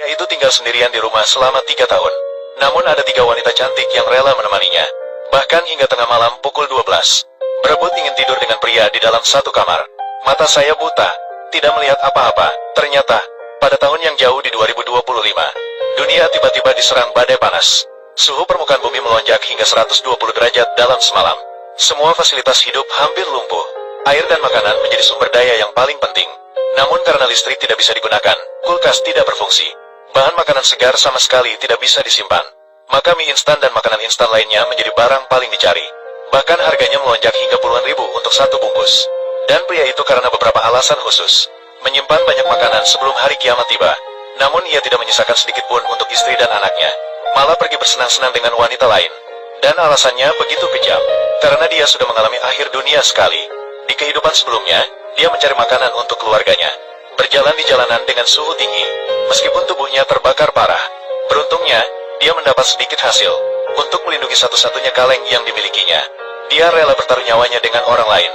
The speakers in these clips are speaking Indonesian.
Pria itu tinggal sendirian di rumah selama 3 tahun. Namun ada 3 wanita cantik yang rela menemaninya. Bahkan hingga tengah malam pukul 12. Berebut ingin tidur dengan pria di dalam satu kamar. Mata saya buta, tidak melihat apa-apa. Ternyata, pada tahun yang jauh di 2025, dunia tiba-tiba diserang badai panas. Suhu permukaan bumi melonjak hingga 120 derajat dalam semalam. Semua fasilitas hidup hampir lumpuh. Air dan makanan menjadi sumber daya yang paling penting. Namun karena listrik tidak bisa digunakan, kulkas tidak berfungsi. Bahan makanan segar sama sekali tidak bisa disimpan. Maka mie instan dan makanan instan lainnya menjadi barang paling dicari. Bahkan harganya melonjak hingga puluhan ribu untuk satu bungkus. Dan pria itu karena beberapa alasan khusus, menyimpan banyak makanan sebelum hari kiamat tiba. Namun ia tidak menyisakan sedikit pun untuk istri dan anaknya. Malah pergi bersenang-senang dengan wanita lain. Dan alasannya begitu kejam, karena dia sudah mengalami akhir dunia sekali. Di kehidupan sebelumnya, dia mencari makanan untuk keluarganya. Berjalan di jalanan dengan suhu tinggi, meskipun tubuhnya terbakar parah. Beruntungnya, dia mendapat sedikit hasil. Untuk melindungi satu-satunya kaleng yang dimilikinya, dia rela bertaruh nyawanya dengan orang lain.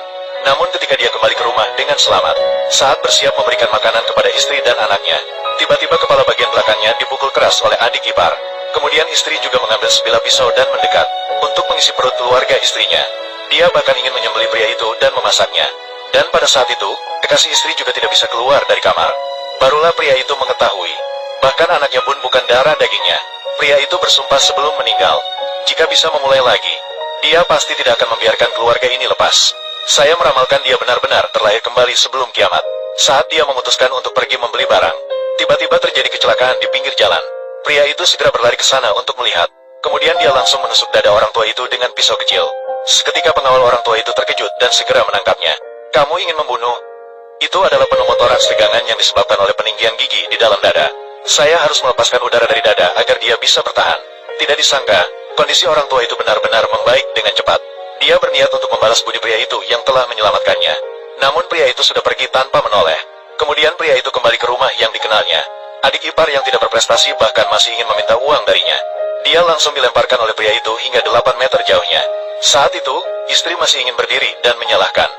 Namun ketika dia kembali ke rumah dengan selamat, saat bersiap memberikan makanan kepada istri dan anaknya, tiba-tiba kepala bagian belakangnya dipukul keras oleh adik ipar. Kemudian istri juga mengambil sebilah pisau dan mendekat untuk mengisi perut keluarga istrinya. Dia bahkan ingin menyembelih pria itu dan memasaknya. Dan pada saat itu, kekasih istri juga tidak bisa keluar dari kamar. Barulah pria itu mengetahui, bahkan anaknya pun bukan darah dagingnya. Pria itu bersumpah sebelum meninggal, jika bisa memulai lagi, dia pasti tidak akan membiarkan keluarga ini lepas. Saya meramalkan dia benar-benar terlahir kembali sebelum kiamat. Saat dia memutuskan untuk pergi membeli barang, tiba-tiba terjadi kecelakaan di pinggir jalan. Pria itu segera berlari ke sana untuk melihat. Kemudian dia langsung menusuk dada orang tua itu dengan pisau kecil. Seketika pengawal orang tua itu terkejut dan segera menangkapnya. Kamu ingin membunuh? Itu adalah pneumotoraks tegangan yang disebabkan oleh peninggian gigi di dalam dada. Saya harus melepaskan udara dari dada agar dia bisa bertahan. Tidak disangka, kondisi orang tua itu benar-benar membaik dengan cepat. Dia berniat untuk membalas budi pria itu yang telah menyelamatkannya. Namun pria itu sudah pergi tanpa menoleh. Kemudian pria itu kembali ke rumah yang dikenalnya. Adik ipar yang tidak berprestasi bahkan masih ingin meminta uang darinya. Dia langsung dilemparkan oleh pria itu hingga 8 meter jauhnya. Saat itu, istri masih ingin berdiri dan menyalahkan.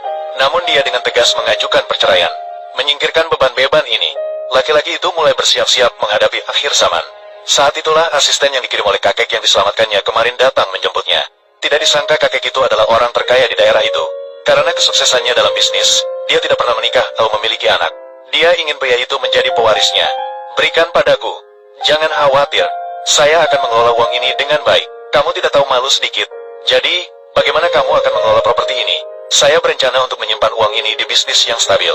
Namun dia dengan tegas mengajukan perceraian. Menyingkirkan beban ini, laki-laki itu mulai bersiap-siap menghadapi akhir zaman. Saat itulah asisten yang dikirim oleh kakek yang diselamatkannya kemarin datang menjemputnya. Tidak disangka kakek itu adalah orang terkaya di daerah itu. Karena kesuksesannya dalam bisnis, dia tidak pernah menikah atau memiliki anak. Dia ingin pria itu menjadi pewarisnya. Berikan padaku. Jangan khawatir. Saya akan mengelola uang ini dengan baik. Kamu tidak tahu malu sedikit. Jadi, bagaimana kamu akan mengelola properti ini? Saya berencana untuk menyimpan uang ini di bisnis yang stabil.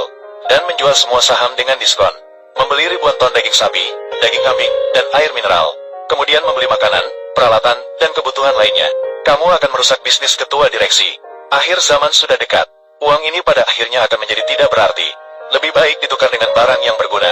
Dan menjual semua saham dengan diskon. Membeli ribuan ton daging sapi, daging kambing, dan air mineral. Kemudian membeli makanan, peralatan, dan kebutuhan lainnya. Kamu akan merusak bisnis ketua direksi. Akhir zaman sudah dekat. Uang ini pada akhirnya akan menjadi tidak berarti. Lebih baik ditukar dengan barang yang berguna.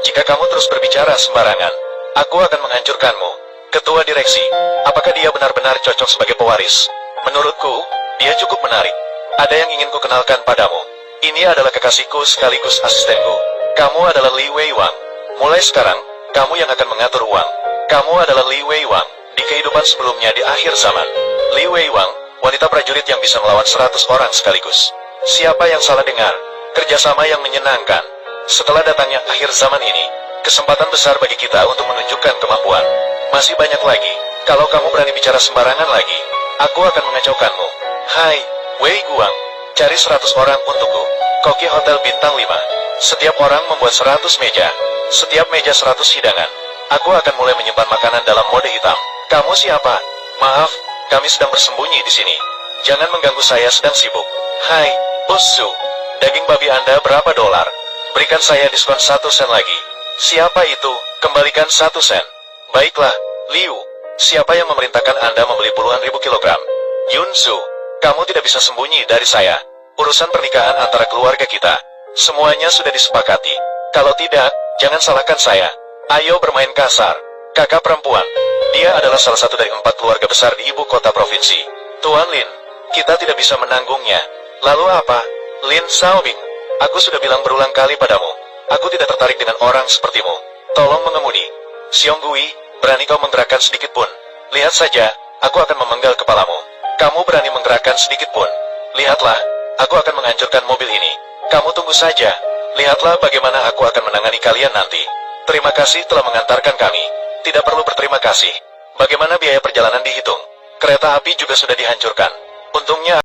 Jika kamu terus berbicara sembarangan, aku akan menghancurkanmu. Ketua direksi, apakah dia benar-benar cocok sebagai pewaris? Menurutku, dia cukup menarik. Ada yang ingin kukenalkan padamu. Ini adalah kekasihku sekaligus asistenku. Kamu adalah Li Wei Wang. Mulai sekarang, kamu yang akan mengatur uang. Kamu adalah Li Wei Wang. Di kehidupan sebelumnya di akhir zaman, Li Wei Wang, wanita prajurit yang bisa melawan 100 orang sekaligus. Siapa yang salah dengar? Kerjasama yang menyenangkan. Setelah datangnya akhir zaman ini, kesempatan besar bagi kita untuk menunjukkan kemampuan. Masih banyak lagi. Kalau kamu berani bicara sembarangan lagi, aku akan mengacaukanmu. Hai, Wei Guang, cari 100 orang untukku. Koki Hotel Bintang 5. Setiap orang membuat 100 meja. Setiap meja 100 hidangan. Aku akan mulai menyimpan makanan dalam mode hitam. Kamu siapa? Maaf, kami sedang bersembunyi di sini. Jangan mengganggu, saya sedang sibuk. Hai, Bos Su. Daging babi Anda berapa dolar? Berikan saya diskon 1 sen lagi. Siapa itu? Kembalikan 1 sen. Baiklah, Liu. Siapa yang memerintahkan Anda membeli puluhan ribu kilogram? Yun Su. Kamu tidak bisa sembunyi dari saya. Urusan pernikahan antara keluarga kita. Semuanya sudah disepakati. Kalau tidak, jangan salahkan saya. Ayo bermain kasar. Kakak perempuan. Dia adalah salah satu dari 4 keluarga besar di ibu kota provinsi. Tuan Lin, kita tidak bisa menanggungnya. Lalu apa? Lin Xiaobing, aku sudah bilang berulang kali padamu. Aku tidak tertarik dengan orang sepertimu. Tolong mengemudi. Xiong Gui, berani kau menggerakkan sedikit pun? Lihat saja, aku akan memenggal kepalamu. Kamu berani menggerakkan sedikit pun? Lihatlah, aku akan menghancurkan mobil ini. Kamu tunggu saja. Lihatlah bagaimana aku akan menangani kalian nanti. Terima kasih telah mengantarkan kami. Tidak perlu berterima kasih. Bagaimana biaya perjalanan dihitung? Kereta api juga sudah dihancurkan. Untungnya